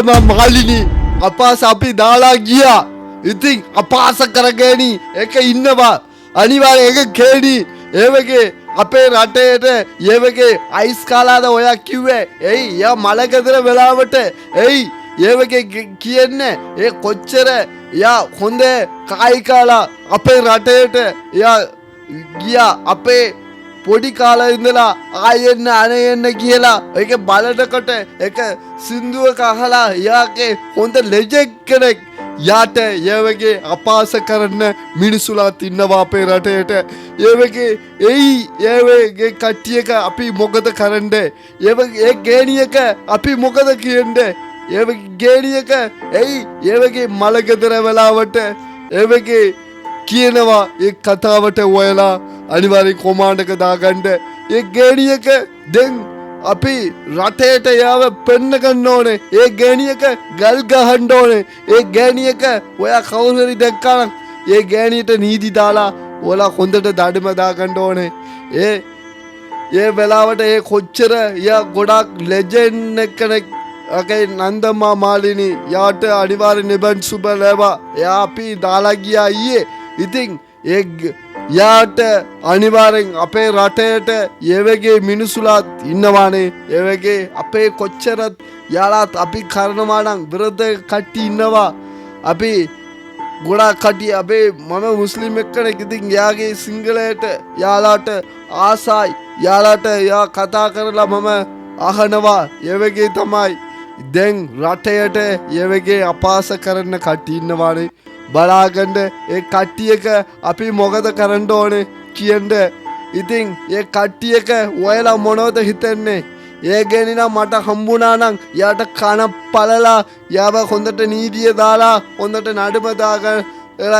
නන්දම මාලිනී අපාස අපි දාලා ගියා. ඉතින් අපාස කරගෑනි එක ඉන්නවා. අනිවාර්යෙන් ඒක කේඩි. ඒ වගේ අපේ රටේට ඒ වගේ අයිස් කාලාද ඔයා කිව්වේ. එයි යා මලකදර වෙලාවට එයි ඒ වගේ කියන්නේ ඒ කොච්චර යා හොඳ කායිකාලා අපේ රටේට යා ගියා. අපේ පොඩි කාලේ ඉඳලා ආයෙන්න අනෙන්න කියලා ඒක බලනකොට ඒක සින්දුවක අහලා යාගේ හොඳ ලෙජෙන්ඩ් කෙනෙක් යාට ඒ වගේ අපාස කරන්න මිනිසුලාත් ඉන්නවා අපේ රටේට. ඒ වගේ ඒ වගේ කට්ටියක අපි මොකද කරන්නේ? ඒ ගේණියක අපි මොකද කියන්නේ? ඒ වගේ ගේණියක ඒ වගේ මලගෙදර වෙලාවට ඒ වගේ කියනවා ඒ කතාවට ඔයලා අනිවාර්යෙන් කොමාන්ඩ් එක දාගන්න. ඒ ගේණියක දැන් අපි රටේට යාව පෙන්න ගන්න ඕනේ. ඒ ගේණියක ගල් ගහන්න ඕනේ. ඒ ගේණියක ඔයා කවුරු හරි දැක්කා නම් ඒ ගේණියට නීති දාලා ඔයාලා හොඳට දඩම දාගන්න ඕනේ. ඒ වෙලාවට ඒ කොච්චර යා ගොඩක් ලෙජෙන්ඩ් කෙනෙක් අගේ නන්දම්මා මාලිනී යාට අනිවාර්යෙන් නිබන් සුබ ලැබා. යා අපි දාලා ගියා ඊයේ. ඉතින් යාට අනිවාර්යෙන් අපේ රටේට ඒ වගේ මිනිසුලාත් ඉන්නවානේ. ඒ වගේ අපේ කොච්චරත් යාලාත් අපි කරනවා නම් විරුද්ධ කට්ටිය ඉන්නවා. අපි ගොඩාක් කට්ටිය අපේ මම මුස්ලිම් එක්කෙනෙක්. ඉතින් යාගේ සිංහලයට යාලාට ආසයි. යාලාට යා කතා කරලා මම අහනවා. ඒ වගේ තමයි දැන් රටේට ඒ වගේ අපාස කරන කට්ටිය ඉන්නවානේ. බලාගන්න ඒ කට්ටියක අපි මොකද කරන්න ඕනේ කියන්න. ඉතින් ඒ කට්ටියක ඔයලා මොනවද හිතන්නේ? ඒ ගෙනිනා මට හම්බුණා නම් යාට කන පළලා යාව හොඳට නීතිය දාලා හොඳට නඩම දාගෙන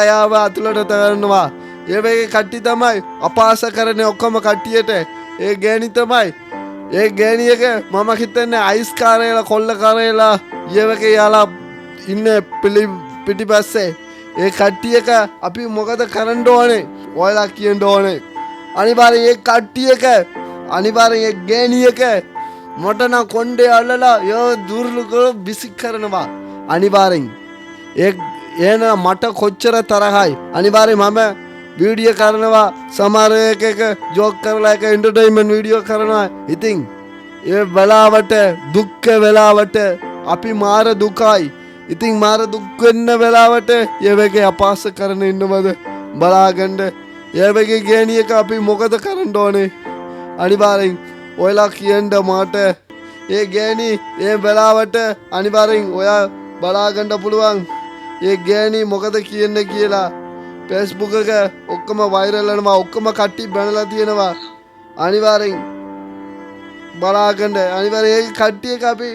යාව අතුලට තරනවා. ඒ වගේ කට්ටිය තමයි අපාස කරන්නේ ඔක්කොම කට්ටියට. ඒ ගෑණි තමයි. ඒ ගෑණියක මම හිතන්නේ අයිස් කාරේලා කොල්ල කාරේලා ඒ වගේ යාලා ඉන්නේ පිටිපස්සේ. ඒ කට්ටියක අපි මොකද කරන්න ඕනේ? ඔයලා කියන්න ඕනේ. අනිවාර්යෙන් ඒ කට්ටියක අනිවාර්යෙන් ඒ ගෑණියක මොට නම් කොණ්ඩේ අල්ලලා යෝ දුර්ලුකෝ බිසි කරනවා. අනිවාර්යෙන් එන මට කොච්චර තරහයි. අනිවාර්යෙන් මම වීඩියෝ කරනවා. සමහර එක ජෝක් කරලා එක එන්ටර්ටේන්මන්ට් වීඩියෝ කරනවා. ඉතින් ඒ වෙලාවට දුක්ඛ වෙලාවට අපි මාර දුකයි. ඉතින් මාර දුක් වෙන්න වෙලාවට ඒ වගේ අපාස කරන ඉන්නවද බලාගන්න. ඒ වගේ ගෑණියක අපි මොකද කරන්න ඕනේ? අනිවාර්යෙන් ඔයලා කියන්න මට. ඒ ගෑණි ඒ වෙලාවට අනිවාර්යෙන් ඔයා බලාගන්න පුළුවන්. ඒ ගෑණි මොකද කියන්නේ කියලා. Facebook එක ඔක්කොම වෛරල් වෙනවා. ඔක්කොම කට්ටිය බැනලා තියෙනවා. අනිවාර්යෙන් බලාගන්න. අනිවාර්යෙන් ඒ කට්ටියක අපි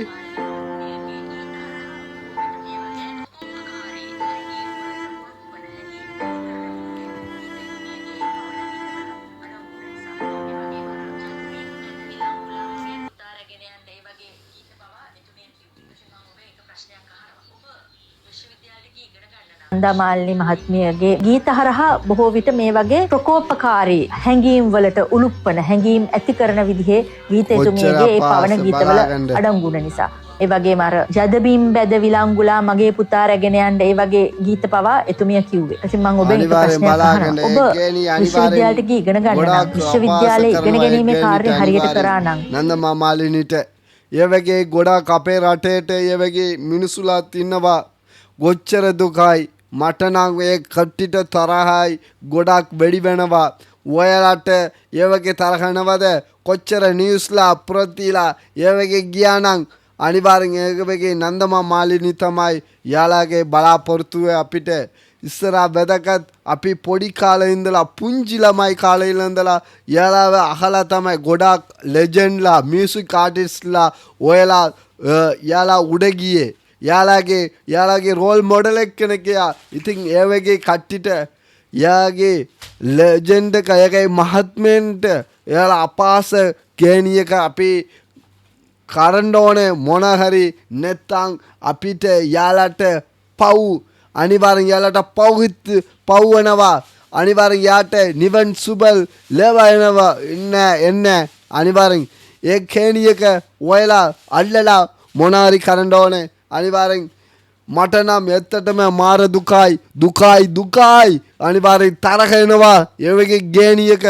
නන්දමාලිනී මහත්මියගේ ගීත හරහා බොහෝ විට මේ වගේ ප්‍රකෝපකාරී හැඟීම් වලට උලුප්පන හැඟීම් ඇති කරන විදිහේ ගීත එතුමියගේ ඒ පවන ගීතවල අඩංගුන නිසා. ඒ වගේම අර ජදබිම් බැද විලංගුලා මගේ පුතා රැගෙන යන්න ඒ වගේ ගීත පවා එතුමිය කිව්වේ. ඉතින් මම ඔබෙන් එක ප්‍රශ්නයක් අහනවා. ඔබ විශ්වවිද්‍යාලයට ගිහින් ඉගෙන ගන්න නම් විශ්වවිද්‍යාලයේ ඉගෙන ගැනීමේ කාර්ය හරියට කරා නම් නන්දම්මා මාලිනීට ඒ වගේ ගොඩාක් අපේ රටේට ඒ වගේ මිනිසුලාත් ඉන්නවා. ගොච්චර දුකයි. මට නම් ඒ කට්ටිට තරහයි. ගොඩක් වෙඩි වෙනවා. ඔයාලට ඒ වගේ තරහ නවද? කොච්චර නිවුස්ලා ප්‍රතිලා ඒ වගේ ගියා නම් අනිවාර්යෙන් ඒ වගේ නන්දම්මා මාලිනී තමයි යාළගේ බලාපොරොත්තුව අපිට ඉස්සරහා වැදගත්. අපි පොඩි කාලේ ඉඳලා පුංචි ළමයි කාලේ ඉඳලා යාළව අහලා තමයි ගොඩක් ලෙජෙන්ඩ්ලා මියුසික් ආටිස්ට්ලා ඔයලා යාළා උඩ ගියේ. යාළගේ රෝල් මොඩල් එක්කෙනෙක් යා. ඉතින් ඒ වගේ කට්ටිට යාගේ ලෙජෙන්ඩ් එක යගේ මහත්මෙන්ට යාලා අපාස ගෑණියක අපි කරන්න ඕනේ මොන හරි නැත්තම් අපිට යාලට පව් අනිවාර්යෙන් යාලට පව් වෙනවා. අනිවාර්යෙන් යාට නිවන් සුබල් ලැබෙනවා. එන්න අනිවාර්යෙන් ඒ ගෑණියක ඔයලා අල්ලලා මොන හරි කරන්න ඕනේ. අනිවාර්යෙන් මට නම් ඇත්තටම මාර දුකයි අනිවාර්යෙන් තරහ එනවා. ඒ වගේ ගෑණියක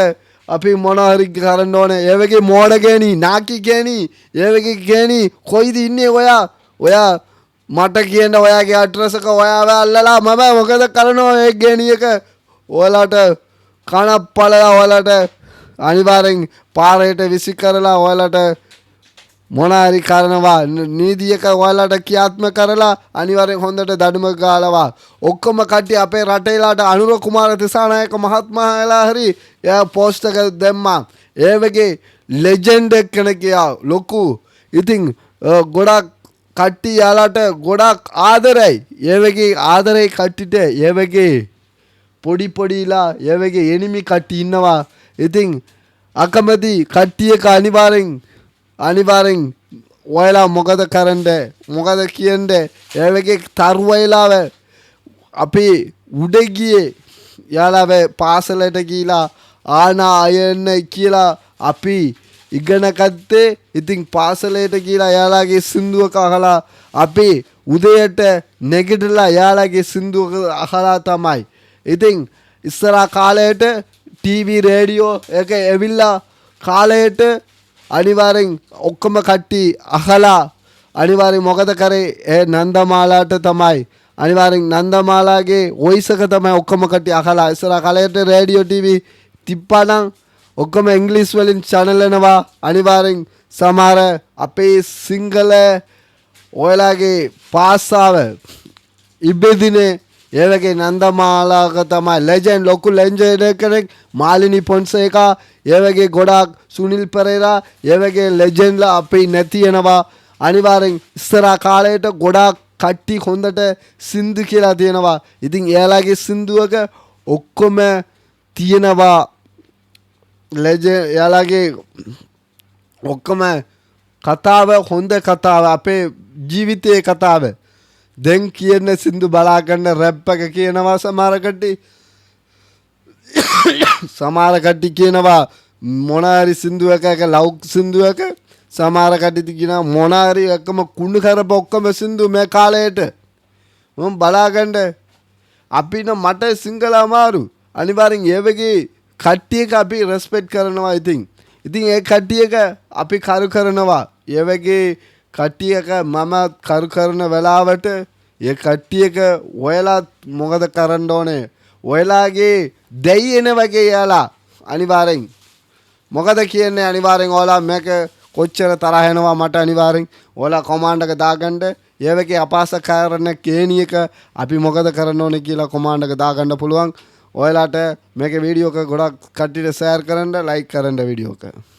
අපි මොනවා හරි කරන්න ඕනේ. ඒ වගේ මෝඩ ගෑණි, නාකි ගෑණි, ඒ වගේ ගෑණි කොයිද ඉන්නේ ඔයා මට කියන්න ඔයාගේ ඇඩ්‍රස් එක ඔයාව අල්ලලා මම මොකද කරනවා ඒ ගෑණියක ඔයාලට කනප්පලලා ඔයාලට අනිවාර්යෙන් පාරේට විසි කරලා ඔයාලට මොනාරි කරනවා නීතියක ඔයාලට ක්‍රියාත්මක කරලා අනිවාර්යෙන් හොඳට දඩුම ගාලවා ඔක්කොම කට්ටිය අපේ රටේලාට අනුර කුමාර තිසානායක මහත්මයාලා හරි එයා පෝස්ට් එක දැම්මා. ඒ වගේ ලෙජෙන්ඩ් කෙනෙක් ලොකු. ඉතින් ගොඩක් කට්ටිය යාලට ගොඩක් ආදරයි. ඒ වගේ ආදරේ කට්ටියට ඒ වගේ පොඩිලා ඒ වගේ එනිමි කට්ටිය ඉන්නවා. ඉතින් අකමැති කට්ටියක අනිවාර්යෙන් ඔයාලා මොකද කරන්නේ මොකද කියන්නේ ඒ වගේ තරුවයිලාව අපි උඩ ගියේ යාලාව පාසලට ගිහිලා ආනා අයන්න කියලා අපි ඉගෙන ගත්තේ. ඉතින් පාසලට ගිහිලා යාලාගේ සින්දුවක අහලා අපි උදේට නැගිටලා යාලාගේ සින්දුවක අහලා තමයි. ඉතින් ඉස්සරහා කාලයට ටීවී රේඩියෝ එක ඇවිල්ලා කාලයට අනිවාර්යෙන් ඔක්කොම කට්ටිය අහලා අනිවාර්යෙන් මොකද කරේ ඒ නන්දමාලාට තමයි. අනිවාර්යෙන් නන්දමාලාගේ වොයිස් එක තමයි ඔක්කොම කට්ටිය අහලා. ඉස්සරහා කාලයට රේඩියෝ ටීවී තිබ්බනම් ඔක්කොම ඉංග්‍රීසි වලින් channel එනවා. අනිවාර්යෙන් සමහර අපේ සිංහල ඔයාලගේ භාෂාව ඉබ්බෙදිනේ ඒ වගේ නන්දමාලාක තමයි ලෙජෙන්ඩ් ලොකු ලෙජෙන්ඩ් කෙනෙක්. මාලිනී පොන්සේකා ඒ වගේ ගොඩාක් සුනිල් පෙරේරා ඒ වගේ ලෙජෙන්ඩ්ලා අපේ නැති වෙනවා. අනිවාර්යෙන් ඉස්සරහා කාලයට ගොඩාක් කට්ටි හොඳට සින්දු කියලා තියෙනවා. ඉතින් එයාලගේ සින්දුවක ඔක්කොම තියෙනවා එයාලගේ ඔක්කොම කතාව හොඳ කතාව අපේ ජීවිතයේ කතාව. දැන් කියන සින්දු බලාගන්න රැප් එක කියනවා සමහර කට්ටිය කියනවා මොනාරි සින්දුවක ලව් සින්දුවක සමහර කට්ටිය කියනවා මොනාරි එකම කුණු කරප ඔක්කොම සින්දු මේ කාලයට මම බලාගන්න අපිට මට සිංහල අමාරු. අනිවාර්යෙන් ඒ වගේ කට්ටියක අපි රෙස්පෙක්ට් කරනවා. ඉතින් ඒ කට්ටියක අපි කරු කරනවා. ඒ වගේ කට්ටියක මම කරු කරන වෙලාවට ඒ කට්ටියක ඔයාලා මොකද කරන්න ඕනේ ඔයාලාගේ දෙයි එන වගේ යාලා අනිවාර්යෙන් මොකද කියන්නේ අනිවාර්යෙන් ඔයාලා මේක කොච්චර තරහ එනවා මට අනිවාර්යෙන් ඔයාලා කමාන්ඩ් එක දාගන්න. ඒ වගේ අපහාසකාරණ කේණියක අපි මොකද කරන්න ඕනේ කියලා කමාන්ඩ් එක දාගන්න පුළුවන්. ඔයාලට මේක වීඩියෝ එක ගොඩක් කට්ටියට ෂෙයාර් කරන්න ලයික් කරන්න වීඩියෝ එක.